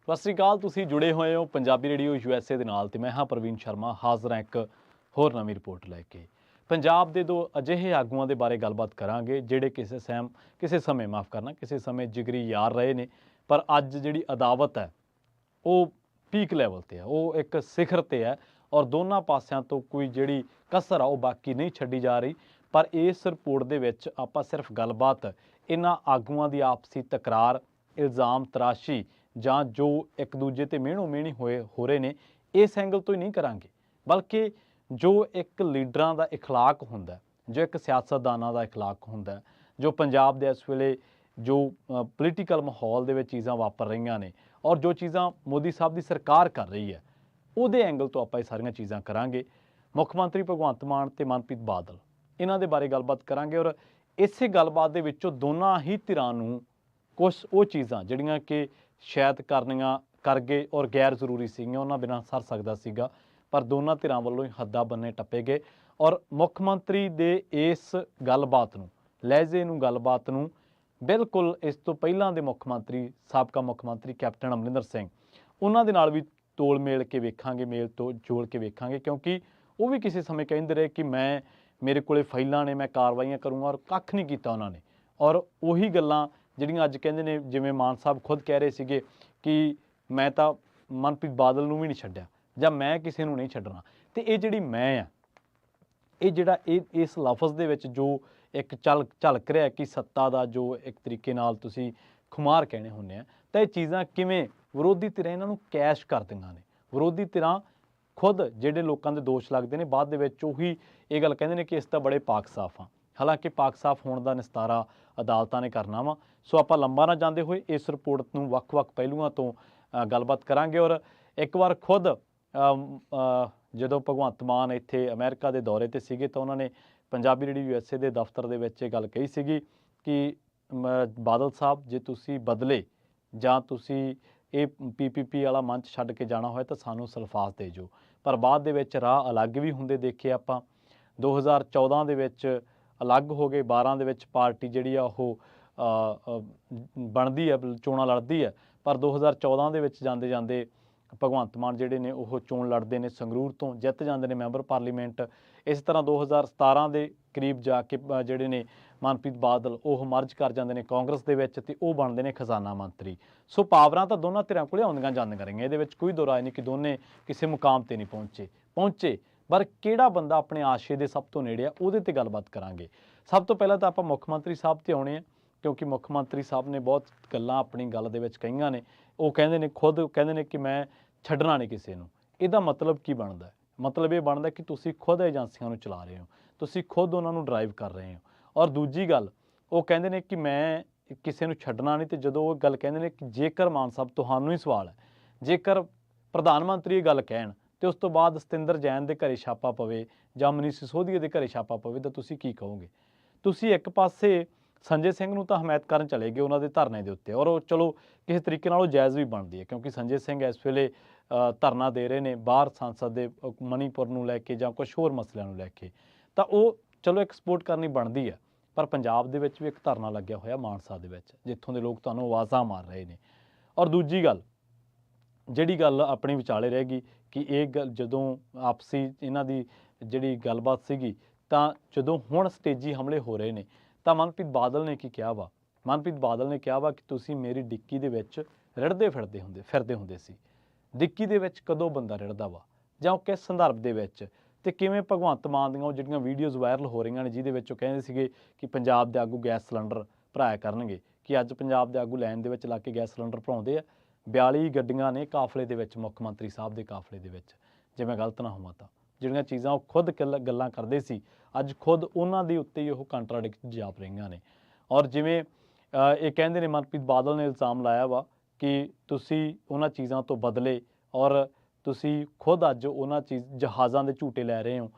ਸਤਿ ਸ਼੍ਰੀ ਅਕਾਲ। ਤੁਸੀਂ ਜੁੜੇ ਹੋਏ ਹੋ ਪੰਜਾਬੀ ਰੇਡੀਓ USA ਦੇ ਨਾਲ ਤੇ ਮੈਂ ਹਾਂ ਪ੍ਰਵੀਨ ਸ਼ਰਮਾ ਹਾਜ਼ਰ ਹਾਂ ਇੱਕ ਹੋਰ ਨਵੀਂ ਰਿਪੋਰਟ ਲੈ ਕੇ। ਪੰਜਾਬ ਦੇ ਦੋ ਅਜਿਹੇ ਆਗੂਆਂ ਦੇ ਬਾਰੇ ਗੱਲਬਾਤ ਕਰਾਂਗੇ ਜਿਹੜੇ ਕਿਸੇ ਸਮੇਂ ਜਿਗਰੀ ਯਾਰ ਰਹੇ ਨੇ, ਪਰ ਅੱਜ ਜਿਹੜੀ ਅਦਾਵਤ ਹੈ ਉਹ ਪੀਕ ਲੈਵਲ ਤੇ ਹੈ, ਉਹ ਇੱਕ ਸਿਖਰ ਤੇ ਹੈ ਔਰ ਦੋਨਾਂ ਪਾਸਿਆਂ ਤੋਂ ਕੋਈ ਜਿਹੜੀ ਕਸਰ ਆ ਉਹ ਬਾਕੀ ਨਹੀਂ ਛੱਡੀ ਜਾ ਰਹੀ। ਪਰ ਇਸ ਰਿਪੋਰਟ ਦੇ ਵਿੱਚ ਆਪਾਂ ਸਿਰਫ ਗੱਲਬਾਤ ਇਹਨਾਂ ਆਗੂਆਂ ਦੀ ਆਪਸੀ ਤਕਰਾਰ, ਇਲਜ਼ਾਮ ਤਰਾਸ਼ੀ ਜਾਂ ਜੋ ਇੱਕ ਦੂਜੇ ਤੇ ਮਿਹਣੋ ਮਿਹਣੀ ਹੋ ਰਹੇ ਨੇ ਇਸ ਐਂਗਲ ਤੋਂ ਹੀ ਨਹੀਂ ਕਰਾਂਗੇ, ਬਲਕਿ ਜੋ ਇੱਕ ਲੀਡਰਾਂ ਦਾ ਇਖਲਾਕ ਹੁੰਦਾ, ਜੋ ਇੱਕ ਸਿਆਸਤਦਾਨਾਂ ਦਾ ਇਖਲਾਕ ਹੁੰਦਾ, ਜੋ ਪੰਜਾਬ ਦੇ ਇਸ ਵੇਲੇ ਜੋ ਪੋਲੀਟੀਕਲ ਮਾਹੌਲ ਦੇ ਵਿੱਚ ਚੀਜ਼ਾਂ ਵਾਪਰ ਰਹੀਆਂ ਨੇ ਔਰ ਜੋ ਚੀਜ਼ਾਂ ਮੋਦੀ ਸਾਹਿਬ ਦੀ ਸਰਕਾਰ ਕਰ ਰਹੀ ਹੈ ਉਹਦੇ ਐਂਗਲ ਤੋਂ ਆਪਾਂ ਇਹ ਸਾਰੀਆਂ ਚੀਜ਼ਾਂ ਕਰਾਂਗੇ। ਮੁੱਖ ਮੰਤਰੀ ਭਗਵੰਤ ਮਾਨ ਤੇ ਮਨਪ੍ਰੀਤ ਬਾਦਲ, ਇਹਨਾਂ ਦੇ ਬਾਰੇ ਗੱਲਬਾਤ ਕਰਾਂਗੇ ਔਰ ਇਸੇ ਗੱਲਬਾਤ ਦੇ ਵਿੱਚੋਂ ਦੋਨਾਂ ਹੀ ਧਿਰਾਂ ਨੂੰ ਕੁਛ ਉਹ ਚੀਜ਼ਾਂ ਜਿਹੜੀਆਂ ਕਿ ਸ਼ਾਇਦ ਕਰਨੀਆਂ ਕਰ ਗਏ ਔਰ ਗੈਰ ਜ਼ਰੂਰੀ ਸੀਗੀਆਂ, ਉਹਨਾਂ ਬਿਨਾਂ ਸਰ ਸਕਦਾ ਸੀਗਾ, ਪਰ ਦੋਨਾਂ ਧਿਰਾਂ ਵੱਲੋਂ ਹੀ ਹੱਦਾਂ ਬੰਨੇ ਟੱਪੇ ਗਏ ਔਰ ਮੁੱਖ ਮੰਤਰੀ ਦੇ ਇਸ ਗੱਲਬਾਤ ਨੂੰ, ਲਹਿਜ਼ੇ ਨੂੰ, ਗੱਲਬਾਤ ਨੂੰ ਬਿਲਕੁਲ ਇਸ ਤੋਂ ਪਹਿਲਾਂ ਦੇ ਮੁੱਖ ਮੰਤਰੀ, ਸਾਬਕਾ ਮੁੱਖ ਮੰਤਰੀ ਕੈਪਟਨ ਅਮਰਿੰਦਰ ਸਿੰਘ, ਉਹਨਾਂ ਦੇ ਨਾਲ ਵੀ ਤੋਲ ਮੇਲ ਕੇ ਵੇਖਾਂਗੇ, ਮੇਲ ਤੋਂ ਜੋੜ ਕੇ ਵੇਖਾਂਗੇ, ਕਿਉਂਕਿ ਉਹ ਵੀ ਕਿਸੇ ਸਮੇਂ ਕਹਿੰਦੇ ਰਹੇ ਕਿ ਮੇਰੇ ਕੋਲੇ ਫਾਈਲਾਂ ਨੇ, ਮੈਂ ਕਾਰਵਾਈਆਂ ਕਰੂੰਗਾ ਔਰ ਕੱਖ ਨਹੀਂ ਕੀਤਾ ਉਹਨਾਂ ਨੇ। ਔਰ ਉਹੀ ਗੱਲਾਂ ਜਿਹੜੀਆਂ ਅੱਜ ਕਹਿੰਦੇ ਨੇ, ਜਿਵੇਂ ਮਾਨ ਸਾਹਿਬ ਖੁਦ ਕਹਿ ਰਹੇ ਸੀਗੇ ਕਿ ਮੈਂ ਤਾਂ ਮਨਪ੍ਰੀਤ ਬਾਦਲ ਨੂੰ ਵੀ ਨਹੀਂ ਛੱਡਿਆ ਜਾਂ ਮੈਂ ਕਿਸੇ ਨੂੰ ਨਹੀਂ ਛੱਡਣਾ। ਤੇ ਇਹ ਜਿਹੜੀ ਮੈਂ ਆ, ਇਹ ਜਿਹੜਾ ਇਸ ਲਫ਼ਜ਼ ਦੇ ਵਿੱਚ ਜੋ ਇੱਕ ਝਲਕ ਰਿਹਾ ਕਿ ਸੱਤਾ ਦਾ ਜੋ ਇੱਕ ਤਰੀਕੇ ਨਾਲ ਤੁਸੀਂ ਖੁਮਾਰ ਕਹਿਣੇ ਹੁੰਦੇ ਆ, ਤਾਂ ਇਹ ਚੀਜ਼ਾਂ ਕਿਵੇਂ ਵਿਰੋਧੀ ਧਿਰਾਂ ਇਹਨਾਂ ਨੂੰ ਕੈਸ਼ ਕਰਦੀਆਂ ਨੇ। ਵਿਰੋਧੀ ਧਿਰਾਂ ਖੁਦ ਜਿਹੜੇ ਲੋਕਾਂ ਦੇ ਦੋਸ਼ ਲੱਗਦੇ ਨੇ, ਬਾਅਦ ਦੇ ਵਿੱਚ ਉਹੀ ਇਹ ਗੱਲ ਕਹਿੰਦੇ ਨੇ ਕਿ ਇਸ ਤਾਂ ਬੜੇ ਪਾਕ ਸਾਫ਼ ਆ। ਹਾਲਾਂਕਿ ਪਾਕ ਸਾਫ਼ ਹੋਣ ਦਾ ਨਿਸਤਾਰਾ ਅਦਾਲਤਾਂ ਨੇ ਕਰਨਾ ਵਾ। ਸੋ ਆਪਾਂ ਲੰਬਾ ਨਾ ਜਾਂਦੇ ਹੋਏ ਇਸ ਰਿਪੋਰਟ ਨੂੰ ਵੱਖ-ਵੱਖ ਪਹਿਲੂਆਂ ਤੋਂ ਗੱਲਬਾਤ ਕਰਾਂਗੇ। ਔਰ ਇੱਕ ਵਾਰ ਖੁਦ ਜਦੋਂ ਭਗਵੰਤ ਮਾਨ ਇੱਥੇ ਅਮਰੀਕਾ ਦੇ ਦੌਰੇ 'ਤੇ ਸੀਗੇ ਤਾਂ ਉਹਨਾਂ ਨੇ ਪੰਜਾਬੀ ਰੇਡੀਓ USA ਦੇ ਦਫ਼ਤਰ ਦੇ ਵਿੱਚ ਇਹ ਗੱਲ ਕਹੀ ਸੀਗੀ ਕਿ ਬਾਦਲ ਸਾਹਿਬ, ਜੇ ਤੁਸੀਂ ਬਦਲੇ ਜਾਂ ਤੁਸੀਂ ਇਹ PPP ਵਾਲਾ ਮੰਚ ਛੱਡ ਕੇ ਜਾਣਾ ਹੋਇਆ ਤਾਂ ਸਾਨੂੰ ਸਲਫਾਸ ਦੇ ਜਾਓ। ਪਰ ਬਾਅਦ ਦੇ ਵਿੱਚ ਰਾਹ ਅਲੱਗ ਵੀ ਹੁੰਦੇ ਦੇਖੇ ਆਪਾਂ। 2014 ਦੇ ਵਿੱਚ ਅਲੱਗ ਹੋ ਗਏ, 12 ਦੇ ਵਿੱਚ ਪਾਰਟੀ ਜਿਹੜੀ ਆ ਉਹ ਬਣਦੀ ਹੈ, ਚੋਣਾਂ ਲੜਦੀ ਹੈ, ਪਰ 2014 ਦੇ ਵਿੱਚ ਜਾਂਦੇ ਜਾਂਦੇ ਭਗਵੰਤ ਮਾਨ ਜਿਹੜੇ ਨੇ ਉਹ ਚੋਣ ਲੜਦੇ ਨੇ, ਸੰਗਰੂਰ ਤੋਂ ਜਿੱਤ ਜਾਂਦੇ ਨੇ ਮੈਂਬਰ ਪਾਰਲੀਮੈਂਟ। ਇਸ ਤਰ੍ਹਾਂ 2017 ਦੇ ਕਰੀਬ ਜਾ ਕੇ ਜਿਹੜੇ ਨੇ ਮਨਪ੍ਰੀਤ ਬਾਦਲ ਉਹ ਮਰਜ ਕਰ ਜਾਂਦੇ ਨੇ ਕਾਂਗਰਸ ਦੇ ਵਿੱਚ ਤੇ ਉਹ ਬਣਦੇ ਨੇ ਖਜ਼ਾਨਾ ਮੰਤਰੀ। ਸੋ ਪਾਵਰਾਂ ਤਾਂ ਦੋਨਾਂ ਧਿਰਾਂ ਕੋਲੇ ਆਉਂਦੀਆਂ ਜਾਂਦੀਆਂ ਰਹੀਆਂ, ਇਹਦੇ ਵਿੱਚ ਕੋਈ ਦੋ ਰਾਏ ਨਹੀਂ ਕਿ ਦੋਨੇ ਕਿਸੇ ਮੁਕਾਮ ਤੇ ਨਹੀਂ ਪਹੁੰਚੇ। ਪਰ ਕਿਹੜਾ ਬੰਦਾ ਆਪਣੇ ਆਸ਼ੇ ਦੇ ਸਭ ਤੋਂ ਨੇੜੇ ਆ, ਉਹਦੇ ਤੇ ਗੱਲਬਾਤ ਕਰਾਂਗੇ। ਸਭ ਤੋਂ ਪਹਿਲਾਂ ਤਾਂ ਆਪਾਂ ਮੁੱਖ ਮੰਤਰੀ ਸਾਹਿਬ ਤੇ ਆਉਣੇ ਆ, ਕਿਉਂਕਿ ਮੁੱਖ ਮੰਤਰੀ ਸਾਹਿਬ ਨੇ ਬਹੁਤ ਗੱਲਾਂ ਆਪਣੀ ਗੱਲ ਦੇ ਵਿੱਚ ਕਹੀਆਂ ਨੇ। ਉਹ ਕਹਿੰਦੇ ਨੇ, ਖੁਦ ਕਹਿੰਦੇ ਨੇ ਕਿ ਮੈਂ ਛੱਡਣਾ ਨਹੀਂ ਕਿਸੇ ਨੂੰ। ਇਹਦਾ ਮਤਲਬ ਕੀ ਬਣਦਾ? ਮਤਲਬ ਇਹ ਬਣਦਾ ਕਿ ਤੁਸੀਂ ਖੁਦ ਏਜੰਸੀਆਂ ਨੂੰ ਚਲਾ ਰਹੇ ਹੋ, ਤੁਸੀਂ ਖੁਦ ਉਹਨਾਂ ਨੂੰ ਡਰਾਈਵ ਕਰ ਰਹੇ ਹੋ। ਔਰ ਦੂਜੀ ਗੱਲ, ਉਹ ਕਹਿੰਦੇ ਨੇ ਕਿ ਮੈਂ ਕਿਸੇ ਨੂੰ ਛੱਡਣਾ ਨਹੀਂ। ਤੇ ਜਦੋਂ ਉਹ ਗੱਲ ਕਹਿੰਦੇ ਨੇ ਕਿ ਜੇਕਰ ਮਾਨ ਸਾਹਿਬ ਤੁਹਾਨੂੰ ਹੀ ਸਵਾਲ ਹੈ, ਜੇਕਰ ਪ੍ਰਧਾਨ ਮੰਤਰੀ ਇਹ ਗੱਲ ਕਹਿਣ ਤੇ ਉਸ ਤੋਂ ਬਾਅਦ ਸਤਿੰਦਰ ਜੈਨ ਦੇ ਘਰੇ ਛਾਪਾ ਪਵੇ ਜਾਂ ਮਨੀਸ਼ ਸਿਸੋਦੀਆ ਦੇ ਘਰੇ ਛਾਪਾ ਪਵੇ ਤਾਂ ਤੁਸੀਂ ਕੀ ਕਹੋਗੇ? ਤੁਸੀਂ ਇੱਕ ਪਾਸੇ ਸੰਜੇ ਸਿੰਘ ਨੂੰ ਤਾਂ ਹਮਾਇਤ ਕਰਨ ਚਲੇ ਗਏ ਉਹਨਾਂ ਦੇ ਧਰਨੇ ਦੇ ਉੱਤੇ, ਔਰ ਉਹ ਚਲੋ ਕਿਸੇ ਤਰੀਕੇ ਨਾਲ ਉਹ ਜਾਇਜ਼ ਵੀ ਬਣਦੀ ਹੈ, ਕਿਉਂਕਿ ਸੰਜੇ ਸਿੰਘ ਇਸ ਵੇਲੇ ਧਰਨਾ ਦੇ ਰਹੇ ਨੇ ਬਾਹਰ ਸੰਸਦ ਦੇ ਮਣੀਪੁਰ ਨੂੰ ਲੈ ਕੇ ਜਾਂ ਕੁਛ ਹੋਰ ਮਸਲਿਆਂ ਨੂੰ ਲੈ ਕੇ, ਤਾਂ ਉਹ ਚਲੋ ਇੱਕ ਸਪੋਰਟ ਕਰਨੀ ਬਣਦੀ ਹੈ। ਪਰ ਪੰਜਾਬ ਦੇ ਵਿੱਚ ਵੀ ਇੱਕ ਧਰਨਾ ਲੱਗਿਆ ਹੋਇਆ ਮਾਨਸਾ ਦੇ ਵਿੱਚ, ਜਿੱਥੋਂ ਦੇ ਲੋਕ ਤੁਹਾਨੂੰ ਆਵਾਜ਼ਾਂ ਮਾਰ ਰਹੇ ਨੇ। ਔਰ ਦੂਜੀ ਗੱਲ, ਜਿਹੜੀ ਗੱਲ ਆਪਣੀ ਵਿਚਾਲੇ ਰਹਿ ਗਈ ਕਿ ਇਹ ਗੱਲ ਜਦੋਂ ਆਪਸੀ ਇਹਨਾਂ ਦੀ ਜਿਹੜੀ ਗੱਲਬਾਤ ਸੀਗੀ, ਤਾਂ ਜਦੋਂ ਹੁਣ ਸਟੇਜੀ ਹਮਲੇ ਹੋ ਰਹੇ ਨੇ ਤਾਂ ਮਨਪ੍ਰੀਤ ਬਾਦਲ ਨੇ ਕੀ ਕਿਹਾ ਵਾ? ਮਨਪ੍ਰੀਤ ਬਾਦਲ ਨੇ ਕਿਹਾ ਵਾ ਕਿ ਤੁਸੀਂ ਮੇਰੀ ਡਿੱਕੀ ਦੇ ਵਿੱਚ ਫਿਰਦੇ ਹੁੰਦੇ ਸੀ। ਡਿੱਕੀ ਦੇ ਵਿੱਚ ਕਦੋਂ ਬੰਦਾ ਰਿੜਦਾ ਵਾ, ਜਾਂ ਉਹ ਕਿਸ ਸੰਦਰਭ ਦੇ ਵਿੱਚ, ਤੇ ਕਿਵੇਂ ਭਗਵੰਤ ਮਾਨ ਦੀਆਂ ਉਹ ਜਿਹੜੀਆਂ ਵੀਡੀਓਜ਼ ਵਾਇਰਲ ਹੋ ਰਹੀਆਂ ਨੇ ਜਿਹਦੇ ਵਿੱਚ ਉਹ ਕਹਿੰਦੇ ਸੀਗੇ ਕਿ ਪੰਜਾਬ ਦੇ ਆਗੂ ਗੈਸ ਸਿਲੰਡਰ ਭਰਾਇਆ ਕਰਨਗੇ, ਕਿ ਅੱਜ ਪੰਜਾਬ ਦੇ ਆਗੂ ਲਾਈਨ ਦੇ ਵਿੱਚ ਲੱਗ ਕੇ ਗੈਸ ਸਿਲੰਡਰ ਭਰਾਉਂਦੇ ਆ। 42 ਗੱਡੀਆਂ ਨੇ ਕਾਫਲੇ ਦੇ ਵਿੱਚ, ਮੁੱਖ ਮੰਤਰੀ ਸਾਹਿਬ ਦੇ ਕਾਫਲੇ ਦੇ ਵਿੱਚ, ਜੇ ਮੈਂ ਗਲਤ ਨਾ ਹੋਵਾਂ ਤਾਂ। ਜਿਹੜੀਆਂ ਚੀਜ਼ਾਂ ਉਹ ਖੁਦ ਗੱਲਾਂ ਕਰਦੇ ਸੀ, ਅੱਜ ਖੁਦ ਉਹਨਾਂ ਦੇ ਉੱਤੇ ਹੀ ਉਹ ਕੰਟਰਾਡਿਕਟ ਜਾਪ ਰਹੀਆਂ ਨੇ। ਔਰ ਜਿਵੇਂ ਇਹ ਕਹਿੰਦੇ ਨੇ, ਮਨਪ੍ਰੀਤ ਬਾਦਲ ਨੇ ਇਲਜ਼ਾਮ ਲਾਇਆ ਵਾ ਕਿ ਤੁਸੀਂ ਉਹਨਾਂ ਚੀਜ਼ਾਂ ਤੋਂ ਬਦਲੇ ਔਰ ਤੁਸੀਂ ਖੁਦ ਅੱਜ ਉਹਨਾਂ ਜਹਾਜ਼ਾਂ ਦੇ ਝੂਟੇ ਲੈ ਰਹੇ ਹੋ।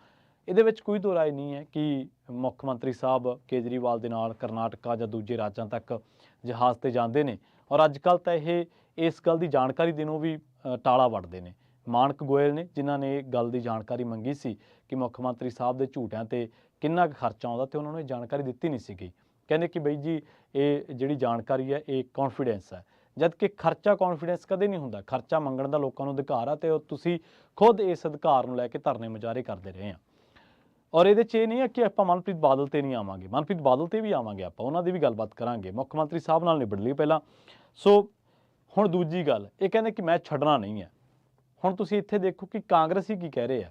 ਇਹਦੇ ਵਿੱਚ ਕੋਈ ਦੋ ਰਾਏ ਨਹੀਂ ਹੈ ਕਿ ਮੁੱਖ ਮੰਤਰੀ ਸਾਹਿਬ ਕੇਜਰੀਵਾਲ ਦੇ ਨਾਲ ਕਰਨਾਟਕਾ ਜਾਂ ਦੂਜੇ ਰਾਜਾਂ ਤੱਕ ਜਹਾਜ਼ 'ਤੇ ਜਾਂਦੇ ਨੇ, ਔਰ ਅੱਜ ਕੱਲ੍ਹ ਤਾਂ ਇਹ ਇਸ ਗੱਲ ਦੀ ਜਾਣਕਾਰੀ ਦੇਣੋਂ ਵੀ ਟਾਲਾ ਵੱਢਦੇ ਨੇ। ਮਾਨਕ ਗੋਇਲ ਨੇ ਜਿਨ੍ਹਾਂ ਨੇ ਇਹ ਗੱਲ ਦੀ ਜਾਣਕਾਰੀ ਮੰਗੀ ਸੀ ਕਿ ਮੁੱਖ ਮੰਤਰੀ ਸਾਹਿਬ ਦੇ ਝੂਟਿਆਂ 'ਤੇ ਕਿੰਨਾ ਕੁ ਖਰਚਾ ਆਉਂਦਾ, ਤੇ ਉਹਨਾਂ ਨੂੰ ਇਹ ਜਾਣਕਾਰੀ ਦਿੱਤੀ ਨਹੀਂ ਸੀਗੀ। ਕਹਿੰਦੇ ਕਿ ਬਈ ਜੀ ਇਹ ਜਿਹੜੀ ਜਾਣਕਾਰੀ ਹੈ ਇਹ ਕੌਨਫੀਡੈਂਸ ਹੈ, ਜਦ ਕਿ ਖਰਚਾ ਕੌਨਫੀਡੈਂਸ ਕਦੇ ਨਹੀਂ ਹੁੰਦਾ। ਖਰਚਾ ਮੰਗਣ ਦਾ ਲੋਕਾਂ ਨੂੰ ਅਧਿਕਾਰ ਆ ਤੇ ਤੁਸੀਂ ਖੁਦ ਇਸ ਅਧਿਕਾਰ ਨੂੰ ਲੈ ਕੇ ਧਰਨੇ ਮੁਜ਼ਾਹਰੇ ਕਰਦੇ ਰਹੇ ਆ। ਔਰ ਇਹਦੇ 'ਚ ਇਹ ਨਹੀਂ ਹੈ ਕਿ ਆਪਾਂ ਮਨਪ੍ਰੀਤ ਬਾਦਲ ਤੇ ਨਹੀਂ ਆਵਾਂਗੇ, ਮਨਪ੍ਰੀਤ ਬਾਦਲ ਤੇ ਵੀ ਆਵਾਂਗੇ, ਆਪਾਂ ਉਹਨਾਂ ਦੀ ਵੀ ਗੱਲਬਾਤ ਕਰਾਂਗੇ। ਮੁੱਖ ਮੰਤਰੀ ਸਾਹਿਬ ਨਾਲ ਨਿਬੜ ਲਈ ਪਹਿਲਾਂ। ਸੋ ਹੁਣ ਦੂਜੀ ਗੱਲ, ਇਹ ਕਹਿੰਦੇ ਕਿ ਮੈਂ ਛੱਡਣਾ ਨਹੀਂ ਹੈ। ਹੁਣ ਤੁਸੀਂ ਇੱਥੇ ਦੇਖੋ ਕਿ ਕਾਂਗਰਸੀ ਕੀ ਕਹਿ ਰਹੇ ਆ।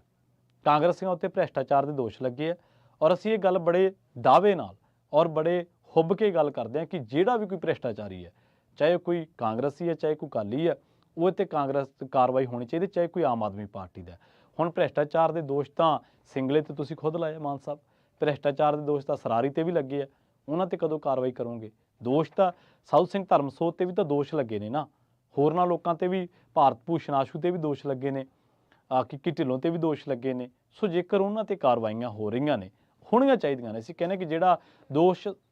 ਕਾਂਗਰਸੀਆਂ ਉੱਤੇ ਭ੍ਰਿਸ਼ਟਾਚਾਰ ਦੇ ਦੋਸ਼ ਲੱਗੇ ਆ ਔਰ ਅਸੀਂ ਇਹ ਗੱਲ ਬੜੇ ਦਾਅਵੇ ਨਾਲ ਔਰ ਬੜੇ ਹੁੱਬ ਕੇ ਗੱਲ ਕਰਦੇ ਹਾਂ ਕਿ ਜਿਹੜਾ ਵੀ ਕੋਈ ਭ੍ਰਿਸ਼ਟਾਚਾਰੀ ਹੈ, ਚਾਹੇ ਕੋਈ ਕਾਂਗਰਸੀ ਹੈ ਚਾਹੇ ਕੋਈ ਅਕਾਲੀ ਹੈ, ਉਹ 'ਤੇ ਕਾਂਗਰਸ ਕਾਰਵਾਈ ਹੋਣੀ ਚਾਹੀਦੀ, ਚਾਹੇ ਕੋਈ ਆਮ ਆਦਮੀ ਪਾਰਟੀ ਦਾ। ਹੁਣ ਭ੍ਰਿਸ਼ਟਾਚਾਰ ਦੇ ਦੋਸ਼ ਤਾਂ ਸਿੰਗਲੇ ਤੇ ਤੁਸੀਂ ਖੁਦ ਲਾਏ ਮਾਨ ਸਾਹਿਬ, ਭ੍ਰਿਸ਼ਟਾਚਾਰ ਦੇ ਦੋਸ਼ ਤਾਂ ਸਰਾਰੀ ਤੇ ਵੀ ਲੱਗੇ ਆ, ਉਹਨਾਂ ਤੇ ਕਦੋਂ ਕਾਰਵਾਈ ਕਰੋਗੇ? ਦੋਸ਼ ਤਾਂ ਸਾਧੂ ਸਿੰਘ ਧਰਮਸੋਤ ਤੇ ਵੀ ਤਾਂ ਦੋਸ਼ ਲੱਗੇ ਨੇ ਨਾ, ਹੋਰਨਾਂ ਲੋਕਾਂ ਤੇ ਵੀ, ਭਾਰਤ ਭੂਸ਼ਣ ਆਸ਼ੂ ਤੇ ਵੀ ਦੋਸ਼ ਲੱਗੇ ਨੇ, ਕਿੱਕੀ ਢਿੱਲੋਂ ਤੇ ਵੀ ਦੋਸ਼ ਲੱਗੇ ਨੇ। ਸੋ ਜੇਕਰ ਉਹਨਾਂ ਤੇ ਕਾਰਵਾਈਆਂ ਹੋ ਰਹੀਆਂ ਨੇ, ਹੋਣੀਆਂ ਚਾਹੀਦੀਆਂ ਨੇ। ਅਸੀਂ ਕਹਿੰਦੇ ਕਿ ਜਿਹੜਾ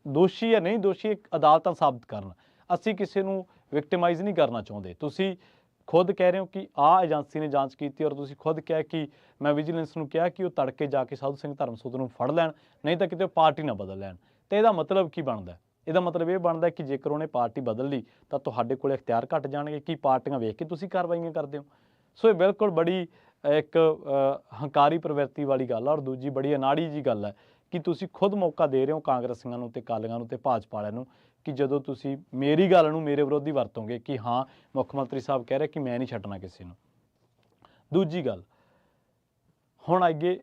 ਦੋਸ਼ੀ ਹੈ ਨਹੀਂ ਦੋਸ਼ੀ, ਅਦਾਲਤਾਂ ਸਾਬਤ ਕਰਨ। ਅਸੀਂ ਕਿਸੇ ਨੂੰ ਵਿਕਟਿਮਾਈਜ਼ ਨਹੀਂ ਕਰਨਾ ਚਾਹੁੰਦੇ। ਤੁਸੀਂ ਖੁਦ ਕਹਿ ਰਹੇ ਹੋ ਕਿ ਆਹ ਏਜੰਸੀ ਨੇ ਜਾਂਚ ਕੀਤੀ ਔਰ ਤੁਸੀਂ ਖੁਦ ਕਿਹਾ ਕਿ ਮੈਂ ਵਿਜੀਲੈਂਸ ਨੂੰ ਕਿਹਾ ਕਿ ਉਹ ਤੜਕੇ ਜਾ ਕੇ ਸਾਧੂ ਸਿੰਘ ਧਰਮਸੋਤ ਨੂੰ ਫੜ ਲੈਣ, ਨਹੀਂ ਤਾਂ ਕਿਤੇ ਉਹ ਪਾਰਟੀ ਨਾ ਬਦਲ ਲੈਣ। ਤੇ ਇਹਦਾ ਮਤਲਬ ਕੀ ਬਣਦਾ? ਇਹਦਾ ਮਤਲਬ ਇਹ ਬਣਦਾ ਕਿ ਜੇਕਰ ਉਹਨੇ ਪਾਰਟੀ ਬਦਲ ਲਈ ਤਾਂ ਤੁਹਾਡੇ ਕੋਲ ਇਖਤਿਆਰ ਘੱਟ ਜਾਣਗੇ। ਕੀ ਪਾਰਟੀਆਂ ਵੇਖ ਕੇ ਤੁਸੀਂ ਕਾਰਵਾਈਆਂ ਕਰਦੇ ਹੋ? ਸੋ ਇਹ ਬਿਲਕੁਲ ਬੜੀ ਇੱਕ ਹੰਕਾਰੀ ਪ੍ਰਵਿਰਤੀ ਵਾਲੀ ਗੱਲ ਆ ਔਰ ਦੂਜੀ ਬੜੀ ਅਨਾੜੀ ਜੀ ਗੱਲ ਹੈ ਕਿ ਤੁਸੀਂ ਖੁਦ ਮੌਕਾ ਦੇ ਰਹੇ ਹੋ ਕਾਂਗਰਸੀਆਂ ਨੂੰ ਤੇ ਅਕਾਲੀਆਂ ਨੂੰ ਤੇ ਭਾਜਪਾ ਵਾਲਿਆਂ ਨੂੰ ਕਿ ਜਦੋਂ ਤੁਸੀਂ ਮੇਰੀ ਗੱਲ ਨੂੰ ਮੇਰੇ ਵਿਰੋਧੀ ਵਰਤੋਗੇ ਕਿ ਹਾਂ ਮੁੱਖ ਮੰਤਰੀ ਸਾਹਿਬ ਕਹਿ ਰਹੇ ਕਿ ਮੈਂ ਨਹੀਂ ਛੱਡਣਾ ਕਿਸੇ ਨੂੰ। ਦੂਜੀ ਗੱਲ, ਹੁਣ ਆਈਏ,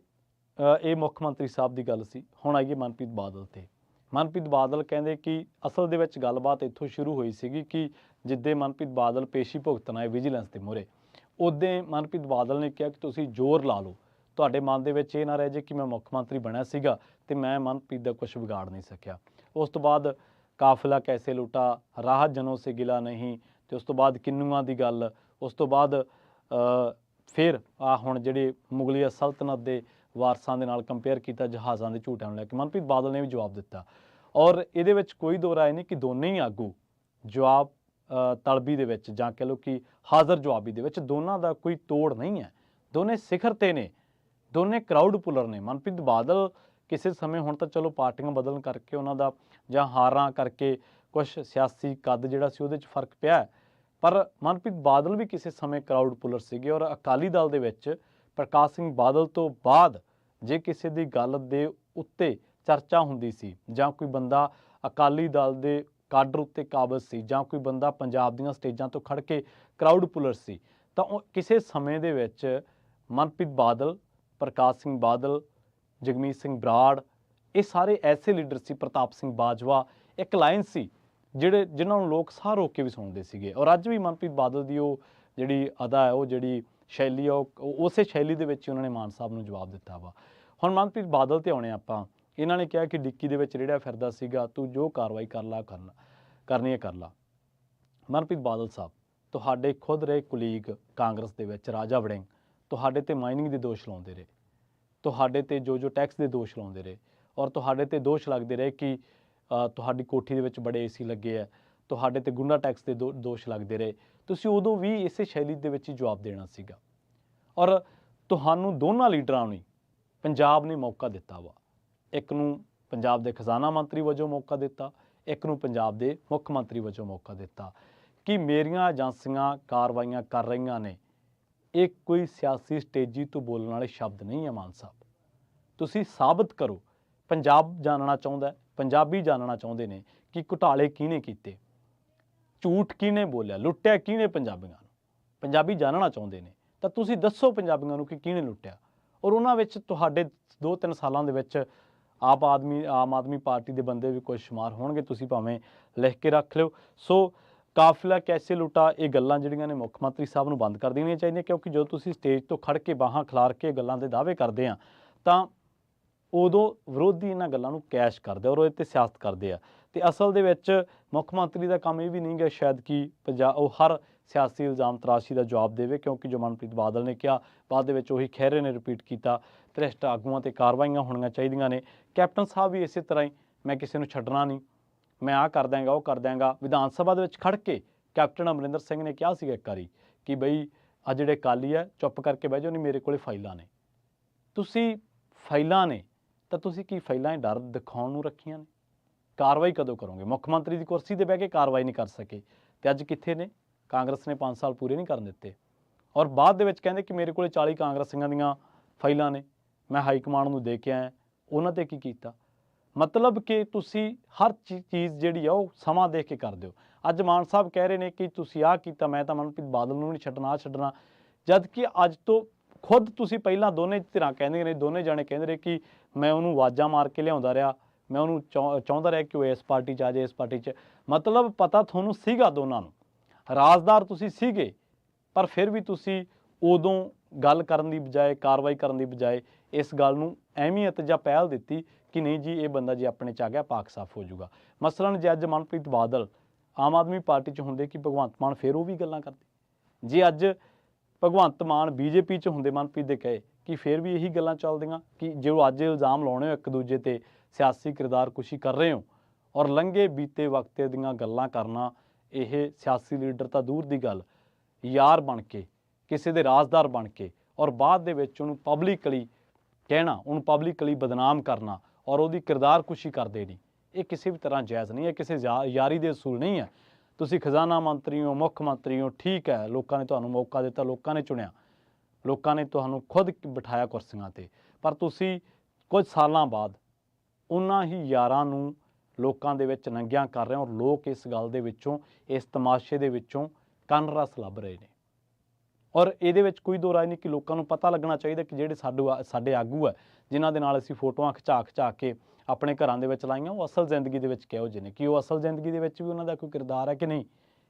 ਇਹ ਮੁੱਖ ਮੰਤਰੀ ਸਾਹਿਬ ਦੀ ਗੱਲ ਸੀ। ਹੁਣ ਆਈਏ ਮਨਪ੍ਰੀਤ ਬਾਦਲ ਤੇ। ਮਨਪ੍ਰੀਤ ਬਾਦਲ ਕਹਿੰਦੇ ਕਿ ਅਸਲ ਦੇ ਵਿੱਚ ਗੱਲਬਾਤ ਇੱਥੋਂ ਸ਼ੁਰੂ ਹੋਈ ਸੀਗੀ ਕਿ ਜਿੱਦੇ ਮਨਪ੍ਰੀਤ ਬਾਦਲ ਪੇਸ਼ੀ ਭੁਗਤਣ ਆਏ ਵਿਜੀਲੈਂਸ ਦੇ ਮੂਹਰੇ, ਉੱਦਾਂ ਮਨਪ੍ਰੀਤ ਬਾਦਲ ਨੇ ਕਿਹਾ ਕਿ ਤੁਸੀਂ ਜ਼ੋਰ ਲਾ ਲਓ, ਤੁਹਾਡੇ ਮਨ ਦੇ ਵਿੱਚ ਇਹ ਨਾ ਰਹਿ ਜੇ ਕਿ ਮੈਂ ਮੁੱਖ ਮੰਤਰੀ ਬਣਿਆ ਸੀਗਾ ਤੇ ਮੈਂ ਮਨਪ੍ਰੀਤ ਦਾ ਕੁਝ ਵਿਗਾੜ ਨਹੀਂ ਸਕਿਆ। ਉਸ ਤੋਂ ਬਾਅਦ ਕਾਫਿਲਾ ਕੈਸੇ ਲੁੱਟਾ, ਰਾਹਤ ਜਨੋਂ ਸੇ ਗਿਲਾ ਨਹੀਂ, ਤੇ ਉਸ ਤੋਂ ਬਾਅਦ ਕਿੰਨੂਆਂ ਦੀ ਗੱਲ, ਉਸ ਤੋਂ ਬਾਅਦ ਫਿਰ ਹੁਣ ਜਿਹੜੇ ਮੁਗਲੀਆ ਸਲਤਨਤ ਦੇ ਵਾਰਸਾਂ ਦੇ ਨਾਲ ਕੰਪੇਅਰ ਕੀਤਾ ਜਹਾਜ਼ਾਂ ਦੇ ਝੂਟਿਆਂ ਨੂੰ ਲੈ ਕੇ, ਮਨਪ੍ਰੀਤ ਬਾਦਲ ਨੇ ਵੀ ਜਵਾਬ ਦਿੱਤਾ। ਔਰ ਇਹਦੇ ਵਿੱਚ ਕੋਈ ਦੋ ਰਾਏ ਨਹੀਂ ਕਿ ਦੋਨੇ ਹੀ ਆਗੂ ਜਵਾਬ ਤਲਬੀ ਦੇ ਵਿੱਚ ਜਾਂ ਕਹਿ ਲਓ ਕਿ ਹਾਜ਼ਰ ਜਵਾਬੀ ਦੇ ਵਿੱਚ ਦੋਨਾਂ ਦਾ ਕੋਈ ਤੋੜ ਨਹੀਂ ਹੈ। ਦੋਨੇ ਸਿਖਰ 'ਤੇ ਨੇ, ਦੋਨੇ ਕਰਾਊਡ ਪੁਲਰ ਨੇ। ਮਨਪ੍ਰੀਤ ਬਾਦਲ ਕਿਸੇ ਸਮੇਂ, ਹੁਣ ਤਾਂ ਚਲੋ ਪਾਰਟੀਆਂ ਬਦਲਣ ਕਰਕੇ ਉਹਨਾਂ ਦਾ ਜਾਂ ਹਾਰਾਂ ਕਰਕੇ ਕੁਛ ਸਿਆਸੀ ਕੱਦ ਜਿਹੜਾ ਸੀ ਉਹਦੇ 'ਚ ਫਰਕ ਪਿਆ, ਪਰ ਮਨਪ੍ਰੀਤ ਬਾਦਲ ਵੀ ਕਿਸੇ ਸਮੇਂ ਕਰਾਊਡ ਪੁਲਰ ਸੀਗੇ। ਔਰ ਅਕਾਲੀ ਦਲ ਦੇ ਵਿੱਚ ਪ੍ਰਕਾਸ਼ ਸਿੰਘ ਬਾਦਲ ਤੋਂ ਬਾਅਦ ਜੇ ਕਿਸੇ ਦੀ ਗੱਲ ਦੇ ਉੱਤੇ ਚਰਚਾ ਹੁੰਦੀ ਸੀ ਜਾਂ ਕੋਈ ਬੰਦਾ ਅਕਾਲੀ ਦਲ ਦੇ ਕਾਡਰ ਉੱਤੇ ਕਾਬਜ਼ ਸੀ ਜਾਂ ਕੋਈ ਬੰਦਾ ਪੰਜਾਬ ਦੀਆਂ ਸਟੇਜਾਂ ਤੋਂ ਖੜ੍ਹ ਕੇ ਕਰਾਊਡ ਪੁਲਰ ਸੀ, ਤਾਂ ਉਹ ਕਿਸੇ ਸਮੇਂ ਦੇ ਵਿੱਚ ਮਨਪ੍ਰੀਤ ਬਾਦਲ, ਪ੍ਰਕਾਸ਼ ਸਿੰਘ ਬਾਦਲ, ਜਗਮੀਤ ਸਿੰਘ ਬਰਾੜ, ਇਹ ਸਾਰੇ ਐਸੇ ਲੀਡਰ ਸੀ, ਪ੍ਰਤਾਪ ਸਿੰਘ ਬਾਜਵਾ, ਇੱਕ ਲਾਈਨ ਸੀ ਜਿਨ੍ਹਾਂ ਨੂੰ ਲੋਕ ਸਾਹ ਰੋਕ ਕੇ ਵੀ ਸੁਣਦੇ ਸੀਗੇ। ਔਰ ਅੱਜ ਵੀ ਮਨਪ੍ਰੀਤ ਬਾਦਲ ਦੀ ਉਹ ਜਿਹੜੀ ਅਦਾ ਹੈ, ਉਹ ਜਿਹੜੀ ਸ਼ੈਲੀ ਆ, ਉਹ ਉਸੇ ਸ਼ੈਲੀ ਦੇ ਵਿੱਚ ਉਹਨਾਂ ਨੇ ਮਾਨ ਸਾਹਿਬ ਨੂੰ ਜਵਾਬ ਦਿੱਤਾ ਵਾ। ਹੁਣ ਮਨਪ੍ਰੀਤ ਬਾਦਲ 'ਤੇ ਆਉਣੇ ਆਪਾਂ। ਇਹਨਾਂ ਨੇ ਕਿਹਾ ਕਿ ਡਿੱਕੀ ਦੇ ਵਿੱਚ ਰੇੜਿਆ ਫਿਰਦਾ ਸੀਗਾ, ਤੂੰ ਜੋ ਕਾਰਵਾਈ ਕਰਨੀ ਹੈ ਕਰ ਲਾ। ਮਨਪ੍ਰੀਤ ਬਾਦਲ ਸਾਹਿਬ, ਤੁਹਾਡੇ ਖੁਦ ਰਹੇ ਕੁਲੀਗ ਕਾਂਗਰਸ ਦੇ ਵਿੱਚ ਰਾਜਾ ਵੜਿੰਗ ਤੁਹਾਡੇ 'ਤੇ ਮਾਈਨਿੰਗ ਦੇ ਦੋਸ਼ ਲਾਉਂਦੇ ਰਹੇ, ਤੁਹਾਡੇ 'ਤੇ ਜੋ ਟੈਕਸ ਦੇ ਦੋਸ਼ ਲਾਉਂਦੇ ਰਹੇ, ਔਰ ਤੁਹਾਡੇ 'ਤੇ ਦੋਸ਼ ਲੱਗਦੇ ਰਹੇ ਕਿ ਤੁਹਾਡੀ ਕੋਠੀ ਦੇ ਵਿੱਚ ਬੜੇ ਏਸੀ ਲੱਗੇ ਆ, ਤੁਹਾਡੇ 'ਤੇ ਗੁੰਡਾ ਟੈਕਸ ਦੇ ਦੋਸ਼ ਲੱਗਦੇ ਰਹੇ। ਤੁਸੀਂ ਉਦੋਂ ਵੀ ਇਸੇ ਸ਼ੈਲੀ ਦੇ ਵਿੱਚ ਹੀ ਜਵਾਬ ਦੇਣਾ ਸੀਗਾ। ਔਰ ਤੁਹਾਨੂੰ ਦੋਨਾਂ ਲੀਡਰਾਂ ਨੂੰ ਪੰਜਾਬ ਨੇ ਮੌਕਾ ਦਿੱਤਾ ਵਾ। ਇੱਕ ਨੂੰ ਪੰਜਾਬ ਦੇ ਖਜ਼ਾਨਾ ਮੰਤਰੀ ਵਜੋਂ ਮੌਕਾ ਦਿੱਤਾ, ਇੱਕ ਨੂੰ ਪੰਜਾਬ ਦੇ ਮੁੱਖ ਮੰਤਰੀ ਵਜੋਂ ਮੌਕਾ ਦਿੱਤਾ ਕਿ ਮੇਰੀਆਂ ਏਜੰਸੀਆਂ ਕਾਰਵਾਈਆਂ ਕਰ ਰਹੀਆਂ ਨੇ। ਇਹ ਕੋਈ ਸਿਆਸੀ ਸਟੇਜੀ ਤੋਂ ਬੋਲਣ ਵਾਲੇ ਸ਼ਬਦ ਨਹੀਂ ਹੈ ਮਾਨ ਸਾਹਿਬ। ਤੁਸੀਂ ਸਾਬਤ ਕਰੋ। ਪੰਜਾਬ ਜਾਣਨਾ ਚਾਹੁੰਦਾ, ਪੰਜਾਬੀ ਜਾਣਨਾ ਚਾਹੁੰਦੇ ਨੇ ਕਿ ਘੁਟਾਲੇ ਕਿਹਨੇ ਕੀਤੇ, ਝੂਠ ਕਿਹਨੇ ਬੋਲਿਆ, ਲੁੱਟਿਆ ਕਿਹਨੇ ਪੰਜਾਬੀਆਂ ਨੂੰ। ਪੰਜਾਬੀ ਜਾਣਨਾ ਚਾਹੁੰਦੇ ਨੇ ਤਾਂ ਤੁਸੀਂ ਦੱਸੋ ਪੰਜਾਬੀਆਂ ਨੂੰ ਕਿ ਕਿਹਨੇ ਲੁੱਟਿਆ। ਔਰ ਉਹਨਾਂ ਵਿੱਚ ਤੁਹਾਡੇ 2-3 ਸਾਲਾਂ ਦੇ ਵਿੱਚ ਆਮ ਆਦਮੀ ਪਾਰਟੀ ਦੇ ਬੰਦੇ ਵੀ ਕੁਝ ਸ਼ੁਮਾਰ ਹੋਣਗੇ, ਤੁਸੀਂ ਭਾਵੇਂ ਲਿਖ ਕੇ ਰੱਖ ਲਿਓ। ਸੋ ਕਾਫਿਲਾ ਕੈਸੇ ਲੁੱਟਾ, ਇਹ ਗੱਲਾਂ ਜਿਹੜੀਆਂ ਨੇ ਮੁੱਖ ਮੰਤਰੀ ਸਾਹਿਬ ਨੂੰ ਬੰਦ ਕਰ ਦੇਣੀਆਂ ਚਾਹੀਦੀਆਂ, ਕਿਉਂਕਿ ਜਦੋਂ ਤੁਸੀਂ ਸਟੇਜ ਤੋਂ ਖੜ੍ਹ ਕੇ ਬਾਹਾਂ ਖਿਲਾਰ ਕੇ ਗੱਲਾਂ ਦੇ ਦਾਅਵੇ ਕਰਦੇ ਆ ਤਾਂ ਉਦੋਂ ਵਿਰੋਧੀ ਇਹਨਾਂ ਗੱਲਾਂ ਨੂੰ ਕੈਸ਼ ਕਰਦੇ ਔਰ ਇਹ 'ਤੇ ਸਿਆਸਤ ਕਰਦੇ ਆ। ਅਤੇ ਅਸਲ ਦੇ ਵਿੱਚ ਮੁੱਖ ਮੰਤਰੀ ਦਾ ਕੰਮ ਇਹ ਵੀ ਨਹੀਂ ਗਾ ਸ਼ਾਇਦ ਕਿ ਉਹ ਹਰ ਸਿਆਸੀ ਇਲਜ਼ਾਮ ਤਰਾਸ਼ੀ ਦਾ ਜਵਾਬ ਦੇਵੇ, ਕਿਉਂਕਿ ਜੋ ਮਨਪ੍ਰੀਤ ਬਾਦਲ ਨੇ ਕਿਹਾ ਬਾਅਦ ਦੇ ਵਿੱਚ ਉਹੀ ਖਹਿਰੇ ਨੇ ਰਿਪੀਟ ਕੀਤਾ, ਭ੍ਰਿਸ਼ਟ ਆਗੂਆਂ 'ਤੇ ਕਾਰਵਾਈਆਂ ਹੋਣੀਆਂ ਚਾਹੀਦੀਆਂ ਨੇ। ਕੈਪਟਨ ਸਾਹਿਬ ਵੀ ਇਸੇ ਤਰ੍ਹਾਂ ਹੀ, ਮੈਂ ਕਿਸੇ ਨੂੰ ਛੱਡਣਾ ਨਹੀਂ, ਮੈਂ ਆਹ ਕਰ ਦਿਆਂਗਾ ਉਹ ਕਰ ਦਿਆਂਗਾ। ਵਿਧਾਨ ਸਭਾ ਦੇ ਵਿੱਚ ਖੜ੍ਹ ਕੇ ਕੈਪਟਨ ਅਮਰਿੰਦਰ ਸਿੰਘ ਨੇ ਕਿਹਾ ਸੀਗਾ ਇੱਕ ਵਾਰੀ ਕਿ ਬਈ ਆਹ ਜਿਹੜੇ ਅਕਾਲੀ ਹੈ ਚੁੱਪ ਕਰਕੇ ਬਹਿ ਜਾਓ, ਨਹੀਂ ਮੇਰੇ ਕੋਲ ਫਾਈਲਾਂ ਨੇ। ਤੁਸੀਂ ਫਾਈਲਾਂ ਨੇ ਤਾਂ ਤੁਸੀਂ ਕੀ ਫਾਈਲਾਂ ਡਰ ਦਿਖਾਉਣ ਨੂੰ ਰੱਖੀਆਂ ਨੇ? ਕਾਰਵਾਈ ਕਦੋਂ ਕਰੋਗੇ? ਮੁੱਖ ਮੰਤਰੀ ਦੀ ਕੁਰਸੀ 'ਤੇ ਬਹਿ ਕੇ ਕਾਰਵਾਈ ਨਹੀਂ ਕਰ ਸਕੇ ਤੇ ਅੱਜ ਕਿੱਥੇ ਨੇ? ਕਾਂਗਰਸ ਨੇ 5 ਸਾਲ ਪੂਰੇ ਨਹੀਂ ਕਰਨ ਦਿੱਤੇ। ਔਰ ਬਾਅਦ ਦੇ ਵਿੱਚ ਕਹਿੰਦੇ ਕਿ ਮੇਰੇ ਕੋਲੇ 40 ਕਾਂਗਰਸੀਆਂ ਦੀਆਂ ਫਾਈਲਾਂ ਨੇ, ਮੈਂ ਹਾਈ ਕਮਾਂਡ ਨੂੰ ਦੇ ਕੇ ਆਇਆ। ਉਹਨਾਂ ਤੇ ਕੀ ਕੀਤਾ? ਮਤਲਬ ਕਿ ਤੁਸੀਂ ਹਰ ਚੀਜ਼ ਜਿਹੜੀ ਆ ਉਹ ਸਮਾਂ ਦੇਖ ਕੇ ਕਰਦੇ ਹੋ। ਅੱਜ ਮਾਨ ਸਾਹਿਬ ਕਹਿ ਰਹੇ ਨੇ ਕਿ ਤੁਸੀਂ ਆਹ ਕੀਤਾ, ਮੈਂ ਤਾਂ ਮਨਪ੍ਰੀਤ ਬਾਦਲ ਨੂੰ ਨਹੀਂ ਛੱਡਣਾ, ਆਹ ਛੱਡਣਾ, ਜਦ ਕਿ ਅੱਜ ਤੋਂ ਖੁਦ ਤੁਸੀਂ ਪਹਿਲਾਂ ਦੋਨੇ ਧਿਰਾਂ ਕਹਿੰਦੇ ਨੇ, ਦੋਨੇ ਜਾਣੇ ਕਹਿੰਦੇ ਰਹੇ ਕਿ ਮੈਂ ਉਹਨੂੰ ਆਵਾਜ਼ਾਂ ਮਾਰ ਕੇ ਲਿਆਉਂਦਾ ਰਿਹਾ, ਮੈਂ ਉਹਨੂੰ ਚਾਹੁੰਦਾ ਰਿਹਾ ਕਿ ਉਹ ਇਸ ਪਾਰਟੀ 'ਚ ਆ ਜਾਏ, ਇਸ ਪਾਰਟੀ 'ਚ। ਮਤਲਬ ਪਤਾ ਤੁਹਾਨੂੰ ਸੀਗਾ ਦੋਨਾਂ ਨੂੰ, ਰਾਜ਼ਦਾਰ ਤੁਸੀਂ ਸੀਗੇ, ਪਰ ਫਿਰ ਵੀ ਤੁਸੀਂ ਉਦੋਂ ਗੱਲ ਕਰਨ ਦੀ ਬਜਾਏ, ਕਾਰਵਾਈ ਕਰਨ ਦੀ ਬਜਾਏ ਇਸ ਗੱਲ ਨੂੰ ਅਹਿਮੀਅਤ ਜਾਂ ਪਹਿਲ ਦਿੱਤੀ ਕਿ ਨਹੀਂ ਜੀ ਇਹ ਬੰਦਾ ਜੇ ਆਪਣੇ 'ਚ ਆ ਗਿਆ ਪਾਕ ਸਾਫ਼ ਹੋ ਜਾਊਗਾ। ਮਸਲਨ ਜੇ ਅੱਜ ਮਨਪ੍ਰੀਤ ਬਾਦਲ ਆਮ ਆਦਮੀ ਪਾਰਟੀ 'ਚ ਹੁੰਦੇ ਕਿ ਭਗਵੰਤ ਮਾਨ ਫਿਰ ਉਹ ਵੀ ਗੱਲਾਂ ਕਰਦੇ। ਜੇ ਅੱਜ ਭਗਵੰਤ ਮਾਨ ਬੀਜੇਪੀ 'ਚ ਹੁੰਦੇ ਮਨਪ੍ਰੀਤ ਦੇ ਕਹੇ ਕਿ ਫਿਰ ਵੀ ਇਹੀ ਗੱਲਾਂ ਚੱਲਦੀਆਂ ਕਿ ਜੇ ਉਹ ਅੱਜ ਇਲਜ਼ਾਮ ਲਾਉਣੇ ਹੋ ਇੱਕ ਦੂਜੇ 'ਤੇ, ਸਿਆਸੀ ਕਿਰਦਾਰਕੁਸ਼ੀ ਕਰ ਰਹੇ ਹੋ ਔਰ ਲੰਘੇ ਬੀਤੇ ਵਕਤ ਦੀਆਂ ਗੱਲਾਂ ਕਰਨਾ, ਇਹ ਸਿਆਸੀ ਲੀਡਰ ਤਾਂ ਦੂਰ ਦੀ ਗੱਲ, ਯਾਰ ਬਣ ਕੇ, ਕਿਸੇ ਦੇ ਰਾਜ਼ਦਾਰ ਬਣ ਕੇ ਔਰ ਬਾਅਦ ਦੇ ਵਿੱਚ ਉਹਨੂੰ ਪਬਲਿਕਲੀ ਕਹਿਣਾ, ਉਹਨੂੰ ਪਬਲਿਕਲੀ ਬਦਨਾਮ ਕਰਨਾ ਔਰ ਉਹਦੀ ਕਿਰਦਾਰਕੁਸ਼ੀ ਕਰਦੇ ਨਹੀਂ, ਇਹ ਕਿਸੇ ਵੀ ਤਰ੍ਹਾਂ ਜਾਇਜ਼ ਨਹੀਂ ਹੈ, ਕਿਸੇ ਯਾਰੀ ਦੇ ਅਸੂਲ ਨਹੀਂ ਹੈ। ਤੁਸੀਂ ਖਜ਼ਾਨਾ ਮੰਤਰੀ ਹੋ, ਮੁੱਖ ਮੰਤਰੀ ਹੋ, ਠੀਕ ਹੈ, ਲੋਕਾਂ ਨੇ ਤੁਹਾਨੂੰ ਮੌਕਾ ਦਿੱਤਾ, ਲੋਕਾਂ ਨੇ ਚੁਣਿਆ, ਲੋਕਾਂ ਨੇ ਤੁਹਾਨੂੰ ਖੁਦ ਬਿਠਾਇਆ ਕੁਰਸੀਆਂ 'ਤੇ, ਪਰ ਤੁਸੀਂ ਕੁਝ ਸਾਲਾਂ ਬਾਅਦ ਉਹਨਾਂ ਹੀ ਯਾਰਾਂ ਨੂੰ ਲੋਕਾਂ ਦੇ ਵਿੱਚ ਨੰਗਿਆਂ ਕਰ ਰਹੇ ਹੋ ਔਰ ਲੋਕ ਇਸ ਗੱਲ ਦੇ ਵਿੱਚੋਂ, ਇਸ ਤਮਾਸ਼ੇ ਦੇ ਵਿੱਚੋਂ ਕੰਨ ਰਸ ਲੱਭ ਰਹੇ ਨੇ। ਔਰ ਇਹਦੇ ਵਿੱਚ ਕੋਈ ਦੋ ਰਾਏ ਨਹੀਂ ਕਿ ਲੋਕਾਂ ਨੂੰ ਪਤਾ ਲੱਗਣਾ ਚਾਹੀਦਾ ਕਿ ਜਿਹੜੇ ਸਾਡੇ ਆਗੂ ਹੈ, ਜਿਨ੍ਹਾਂ ਦੇ ਨਾਲ ਅਸੀਂ ਫੋਟੋਆਂ ਖਿਚਾ ਕੇ ਆਪਣੇ ਘਰਾਂ ਦੇ ਵਿੱਚ ਲਾਈਆਂ, ਉਹ ਅਸਲ ਜ਼ਿੰਦਗੀ ਦੇ ਵਿੱਚ ਕਿਹੋ ਜਿਹੇ ਨੇ, ਕਿ ਉਹ ਅਸਲ ਜ਼ਿੰਦਗੀ ਦੇ ਵਿੱਚ ਵੀ ਉਹਨਾਂ ਦਾ ਕੋਈ ਕਿਰਦਾਰ ਹੈ ਕਿ ਨਹੀਂ,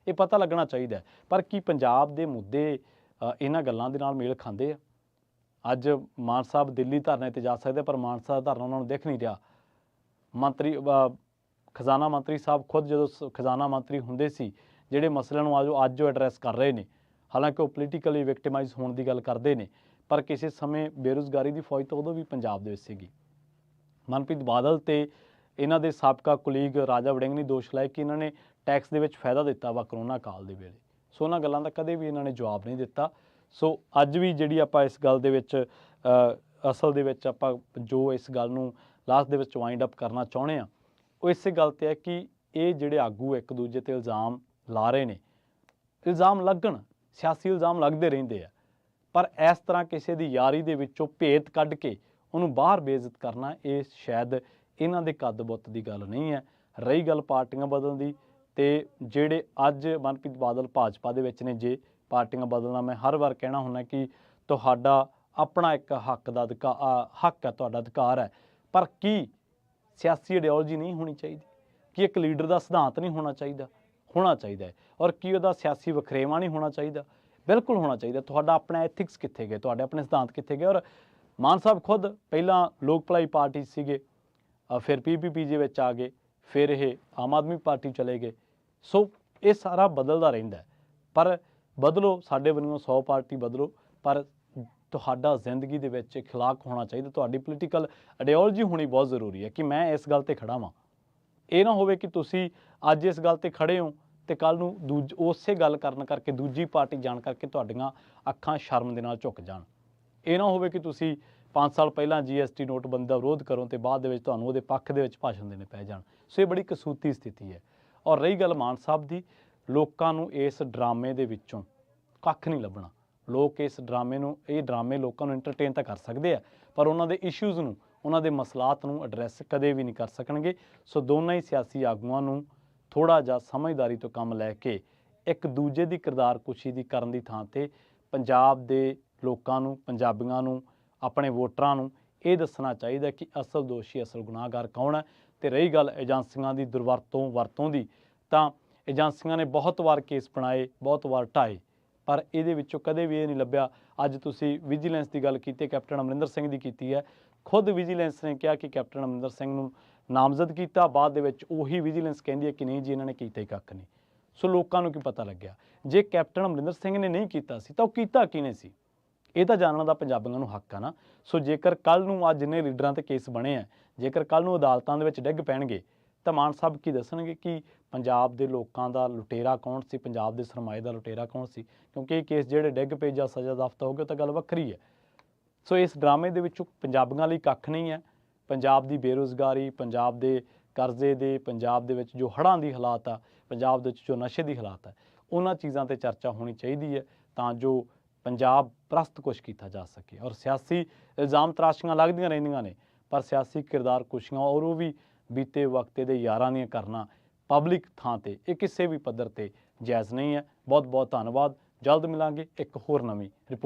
ਇਹ ਪਤਾ ਲੱਗਣਾ ਚਾਹੀਦਾ। ਪਰ ਕੀ ਪੰਜਾਬ ਦੇ ਮੁੱਦੇ ਇਹਨਾਂ ਗੱਲਾਂ ਦੇ ਨਾਲ ਮੇਲ ਖਾਂਦੇ ਆ? ਅੱਜ ਮਾਨ ਸਾਹਿਬ ਦਿੱਲੀ ਧਰਨੇ 'ਤੇ ਜਾ ਸਕਦੇ, ਪਰ ਮਾਨ ਸਾਹਿਬ ਧਰਨਾ ਉਹਨਾਂ ਨੂੰ ਦਿਖ ਨਹੀਂ ਰਿਹਾ। ਮੰਤਰੀ ਖਜ਼ਾਨਾ ਮੰਤਰੀ ਸਾਹਿਬ ਖੁਦ ਜਦੋਂ ਖਜ਼ਾਨਾ ਮੰਤਰੀ ਹੁੰਦੇ ਸੀ, ਜਿਹੜੇ ਮਸਲਿਆਂ ਨੂੰ ਅੱਜ ਉਹ ਐਡਰੈਸ ਕਰ ਰਹੇ ਨੇ, ਹਾਲਾਂਕਿ ਉਹ ਪੋਲੀਟੀਕਲੀ ਵਿਕਟੀਮਾਈਜ਼ ਹੋਣ ਦੀ ਗੱਲ ਕਰਦੇ ਨੇ, ਪਰ ਕਿਸੇ ਸਮੇਂ ਬੇਰੁਜ਼ਗਾਰੀ ਦੀ ਫੌਜ ਤਾਂ ਉਦੋਂ ਵੀ ਪੰਜਾਬ ਦੇ ਵਿੱਚ ਸੀਗੀ। ਮਨਪ੍ਰੀਤ ਬਾਦਲ ਤੇ ਇਹਨਾਂ ਦੇ ਸਾਬਕਾ ਕੁਲੀਗ ਰਾਜਾ ਵੜਿੰਗ ਨੇ ਦੋਸ਼ ਲਾਏ ਕਿ ਇਹਨਾਂ ਨੇ ਟੈਕਸ ਦੇ ਵਿੱਚ ਫਾਇਦਾ ਦਿੱਤਾ ਵਾ ਕਰੋਨਾ ਕਾਲ ਦੇ ਵੇਲੇ। ਸੋ ਉਹਨਾਂ ਗੱਲਾਂ ਦਾ ਕਦੇ ਵੀ ਇਹਨਾਂ ਨੇ ਜਵਾਬ ਨਹੀਂ ਦਿੱਤਾ। ਸੋ ਅੱਜ ਵੀ ਜਿਹੜੀ ਆਪਾਂ ਇਸ ਗੱਲ ਦੇ ਵਿੱਚ ਅਸਲ ਦੇ ਵਿੱਚ ਆਪਾਂ ਜੋ ਇਸ ਗੱਲ ਨੂੰ ਲਾਸਟ ਦੇ ਵਿੱਚ ਵਾਈਂਡ ਅਪ ਕਰਨਾ ਚਾਹੁੰਦੇ ਹਾਂ, ਉਹ ਇਸੇ ਗੱਲ 'ਤੇ ਹੈ ਕਿ ਇਹ ਜਿਹੜੇ ਆਗੂ ਇੱਕ ਦੂਜੇ 'ਤੇ ਇਲਜ਼ਾਮ ਲਾ ਰਹੇ ਨੇ, ਇਲਜ਼ਾਮ ਲੱਗਣ, ਸਿਆਸੀ ਇਲਜ਼ਾਮ ਲੱਗਦੇ ਰਹਿੰਦੇ ਆ, ਪਰ ਇਸ ਤਰ੍ਹਾਂ ਕਿਸੇ ਦੀ ਯਾਰੀ ਦੇ ਵਿੱਚੋਂ ਭੇਤ ਕੱਢ ਕੇ ਉਹਨੂੰ ਬਾਹਰ ਬੇਇੱਜ਼ਤ ਕਰਨਾ, ਇਹ ਸ਼ਾਇਦ ਇਹਨਾਂ ਦੇ ਕੱਦ ਬੁੱਤ ਦੀ ਗੱਲ ਨਹੀਂ ਹੈ। ਰਹੀ ਗੱਲ ਪਾਰਟੀਆਂ ਬਦਲਣ ਦੀ, ਤੇ ਜਿਹੜੇ ਅੱਜ ਮਨਪ੍ਰੀਤ ਬਾਦਲ ਭਾਜਪਾ ਦੇ ਵਿੱਚ ਨੇ, ਜੇ ਪਾਰਟੀਆਂ ਬਦਲਣਾ, ਮੈਂ ਹਰ ਵਾਰ ਕਹਿਣਾ ਹੁੰਦਾ ਕਿ ਤੁਹਾਡਾ ਆਪਣਾ ਇੱਕ ਹੱਕ ਹੈ, ਤੁਹਾਡਾ ਅਧਿਕਾਰ ਹੈ, ਪਰ ਕੀ ਸਿਆਸੀ ਆਈਡੀਓਲੋਜੀ ਨਹੀਂ ਹੋਣੀ ਚਾਹੀਦੀ? ਕਿ ਇੱਕ ਲੀਡਰ ਦਾ ਸਿਧਾਂਤ ਨਹੀਂ ਹੋਣਾ ਚਾਹੀਦਾ? ਹੋਣਾ ਚਾਹੀਦਾ ਹੈ। ਔਰ ਕੀ ਉਹਦਾ ਸਿਆਸੀ ਵਖਰੇਵਾਂ ਨਹੀਂ ਹੋਣਾ ਚਾਹੀਦਾ? ਬਿਲਕੁਲ ਹੋਣਾ ਚਾਹੀਦਾ। ਤੁਹਾਡਾ ਆਪਣਾ ਐਥਿਕਸ ਕਿੱਥੇ ਗਏ? ਤੁਹਾਡੇ ਆਪਣੇ ਸਿਧਾਂਤ ਕਿੱਥੇ ਗਏ? ਔਰ ਮਾਨ ਸਾਹਿਬ ਖੁਦ ਪਹਿਲਾਂ ਲੋਕ ਭਲਾਈ ਪਾਰਟੀ ਸੀਗੇ, ਫਿਰ PPP ਦੇ ਵਿੱਚ ਆ ਗਏ, ਫਿਰ ਇਹ ਆਮ ਆਦਮੀ ਪਾਰਟੀ ਚਲੇ ਗਏ। ਸੋ ਇਹ ਸਾਰਾ ਬਦਲਦਾ ਰਹਿੰਦਾ, ਪਰ ਬਦਲੋ, ਸਾਡੇ ਵੱਲੋਂ 100 ਪਾਰਟੀ ਬਦਲੋ, ਪਰ ਤੁਹਾਡਾ ਜ਼ਿੰਦਗੀ ਦੇ ਵਿੱਚ ਇਖਲਾਕ ਹੋਣਾ ਚਾਹੀਦਾ, ਤੁਹਾਡੀ ਪੋਲੀਟੀਕਲ ਆਈਡੀਓਲੋਜੀ ਹੋਣੀ ਬਹੁਤ ਜ਼ਰੂਰੀ ਹੈ ਕਿ ਮੈਂ ਇਸ ਗੱਲ 'ਤੇ ਖੜ੍ਹਾ ਵਾਂ। ਇਹ ਨਾ ਹੋਵੇ ਕਿ ਤੁਸੀਂ ਅੱਜ ਇਸ ਗੱਲ 'ਤੇ ਖੜ੍ਹੇ ਹੋ ਅਤੇ ਕੱਲ੍ਹ ਨੂੰ ਉਸੇ ਗੱਲ ਕਰਨ ਕਰਕੇ ਦੂਜੀ ਪਾਰਟੀ ਜਾਣ ਕਰਕੇ ਤੁਹਾਡੀਆਂ ਅੱਖਾਂ ਸ਼ਰਮ ਦੇ ਨਾਲ ਝੁਕ ਜਾਣ। ਇਹ ਨਾ ਹੋਵੇ ਕਿ ਤੁਸੀਂ 5 ਸਾਲ ਪਹਿਲਾਂ GST ਨੋਟਬੰਦੀ ਦਾ ਵਿਰੋਧ ਕਰੋ ਅਤੇ ਬਾਅਦ ਦੇ ਵਿੱਚ ਤੁਹਾਨੂੰ ਉਹਦੇ ਪੱਖ ਦੇ ਵਿੱਚ ਭਾਸ਼ਣ ਦੇਣੇ ਪੈ ਜਾਣ। ਸੋ ਇਹ ਬੜੀ ਕਸੂਤੀ ਸਥਿਤੀ ਹੈ। ਔਰ ਰਹੀ ਗੱਲ ਮਾਨ ਸਾਹਿਬ ਦੀ, ਲੋਕਾਂ ਨੂੰ ਇਸ ਡਰਾਮੇ ਦੇ ਵਿੱਚੋਂ ਕੱਖ ਨਹੀਂ ਲੱਭਣਾ। ਲੋਕ ਇਸ ਡਰਾਮੇ ਨੂੰ, ਇਹ ਡਰਾਮੇ ਲੋਕਾਂ ਨੂੰ ਐਂਟਰਟੇਨ ਤਾਂ ਕਰ ਸਕਦੇ ਆ, ਪਰ ਉਹਨਾਂ ਦੇ ਇਸ਼ੂਜ਼ ਨੂੰ, ਉਹਨਾਂ ਦੇ ਮਸਲਾਤ ਨੂੰ ਐਡਰੈਸ ਕਦੇ ਵੀ ਨਹੀਂ ਕਰ ਸਕਣਗੇ। ਸੋ ਦੋਨਾਂ ਹੀ ਸਿਆਸੀ ਆਗੂਆਂ ਨੂੰ ਥੋੜ੍ਹਾ ਜਿਹਾ ਸਮਝਦਾਰੀ ਤੋਂ ਕੰਮ ਲੈ ਕੇ ਇੱਕ ਦੂਜੇ ਦੀ ਕਿਰਦਾਰਕੁਸ਼ੀ ਦੀ ਕਰਨ ਦੀ ਥਾਂ 'ਤੇ ਪੰਜਾਬ ਦੇ ਲੋਕਾਂ ਨੂੰ, ਪੰਜਾਬੀਆਂ ਨੂੰ, ਆਪਣੇ ਵੋਟਰਾਂ ਨੂੰ ਇਹ ਦੱਸਣਾ ਚਾਹੀਦਾ ਕਿ ਅਸਲ ਦੋਸ਼ੀ, ਅਸਲ ਗੁਨਾਹਗਾਰ ਕੌਣ ਹੈ। ਅਤੇ ਰਹੀ ਗੱਲ ਏਜੰਸੀਆਂ ਦੀ ਵਰਤੋਂ ਦੀ, ਤਾਂ ਏਜੰਸੀਆਂ ਨੇ ਬਹੁਤ ਵਾਰ ਕੇਸ ਬਣਾਏ, ਬਹੁਤ ਵਾਰ ਢਾਏ, ਪਰ ਇਹਦੇ ਵਿੱਚੋਂ ਕਦੇ ਵੀ ਇਹ ਨਹੀਂ ਲੱਭਿਆ। ਅੱਜ ਤੁਸੀਂ ਵਿਜੀਲੈਂਸ ਦੀ ਗੱਲ ਕੀਤੀ, ਕੈਪਟਨ ਅਮਰਿੰਦਰ ਸਿੰਘ ਦੀ ਕੀਤੀ ਹੈ, ਖੁਦ ਵਿਜੀਲੈਂਸ ਨੇ ਕਿਹਾ ਕਿ ਕੈਪਟਨ ਅਮਰਿੰਦਰ ਸਿੰਘ ਨੂੰ ਨਾਮਜ਼ਦ ਕੀਤਾ, ਬਾਅਦ ਦੇ ਵਿੱਚ ਉਹੀ ਵਿਜੀਲੈਂਸ ਕਹਿੰਦੀ ਹੈ ਕਿ ਨਹੀਂ ਜੀ ਇਹਨਾਂ ਨੇ ਕੀਤਾ ਹੀ ਕੱਖ ਨਹੀਂ। ਸੋ ਲੋਕਾਂ ਨੂੰ ਕੀ ਪਤਾ ਲੱਗਿਆ? ਜੇ ਕੈਪਟਨ ਅਮਰਿੰਦਰ ਸਿੰਘ ਨੇ ਨਹੀਂ ਕੀਤਾ ਸੀ ਤਾਂ ਉਹ ਕੀਤਾ ਕਿਹਨੇ ਸੀ? ਇਹ ਤਾਂ ਜਾਣਨ ਦਾ ਪੰਜਾਬੀਆਂ ਨੂੰ ਹੱਕ ਆ ਨਾ। ਸੋ ਜੇਕਰ ਕੱਲ੍ਹ ਨੂੰ ਅੱਜ ਜਿੰਨੇ ਲੀਡਰਾਂ 'ਤੇ ਕੇਸ ਬਣੇ ਆ, ਜੇਕਰ ਕੱਲ੍ਹ ਨੂੰ ਅਦਾਲਤਾਂ ਦੇ ਵਿੱਚ ਡਿੱਗ ਪੈਣਗੇ, ਤਾਂ ਮਾਨ ਸਾਹਿਬ ਕੀ ਦੱਸਣਗੇ ਕਿ ਪੰਜਾਬ ਦੇ ਲੋਕਾਂ ਦਾ ਲੁਟੇਰਾ ਕੌਣ ਸੀ, ਪੰਜਾਬ ਦੇ ਸਰਮਾਏ ਦਾ ਲੁਟੇਰਾ ਕੌਣ ਸੀ? ਕਿਉਂਕਿ ਇਹ ਕੇਸ ਜਿਹੜੇ ਡਿੱਗ ਪਏ ਜਾਂ ਸਜ਼ਾ ਜ਼ਾਫਤਾ ਹੋ ਗਏ, ਉਹ ਤਾਂ ਗੱਲ ਵੱਖਰੀ ਹੈ। ਸੋ ਇਸ ਡਰਾਮੇ ਦੇ ਵਿੱਚੋਂ ਪੰਜਾਬੀਆਂ ਲਈ ਕੱਖ ਨਹੀਂ ਹੈ। ਪੰਜਾਬ ਦੀ ਬੇਰੁਜ਼ਗਾਰੀ, ਪੰਜਾਬ ਦੇ ਕਰਜ਼ੇ ਦੇ, ਪੰਜਾਬ ਦੇ ਵਿੱਚ ਜੋ ਹੜ੍ਹਾਂ ਦੀ ਹਾਲਾਤ ਆ, ਪੰਜਾਬ ਦੇ ਵਿੱਚ ਜੋ ਨਸ਼ੇ ਦੀ ਹਾਲਾਤ ਹੈ ਉਹਨਾਂ ਚੀਜ਼ਾਂ ਤੇ ਚਰਚਾ ਹੋਣੀ ਚਾਹੀਦੀ ਹੈ ਤਾਂ ਜੋ ਪੰਜਾਬ ਪ੍ਰਸਤ ਕੁਛ ਕੀਤਾ ਜਾ ਸਕੇ। ਔਰ ਸਿਆਸੀ ਇਲਜ਼ਾਮ ਤਰਾਸ਼ੀਆਂ ਲੱਗਦੀਆਂ ਰਹਿੰਦੀਆਂ ਨੇ ਪਰ ਸਿਆਸੀ ਕਿਰਦਾਰ ਕੁਸ਼ੀਆਂ ਔਰ ਉਹ ਵੀ ਬੀਤੇ ਵਕਤੇ ਦੇ ਯਾਰਾਂ ਦੀਆਂ ਕਰਨਾ ਪਬਲਿਕ ਥਾਂ ਤੇ ਇਹ ਕਿਸੇ ਵੀ ਪੱਧਰ ਤੇ ਜਾਇਜ਼ ਨਹੀਂ ਹੈ। ਬਹੁਤ ਬਹੁਤ ਧੰਨਵਾਦ। ਜਲਦ ਮਿਲਾਂਗੇ ਇੱਕ ਹੋਰ ਨਵੀਂ ਰਿਪੋਰਟ।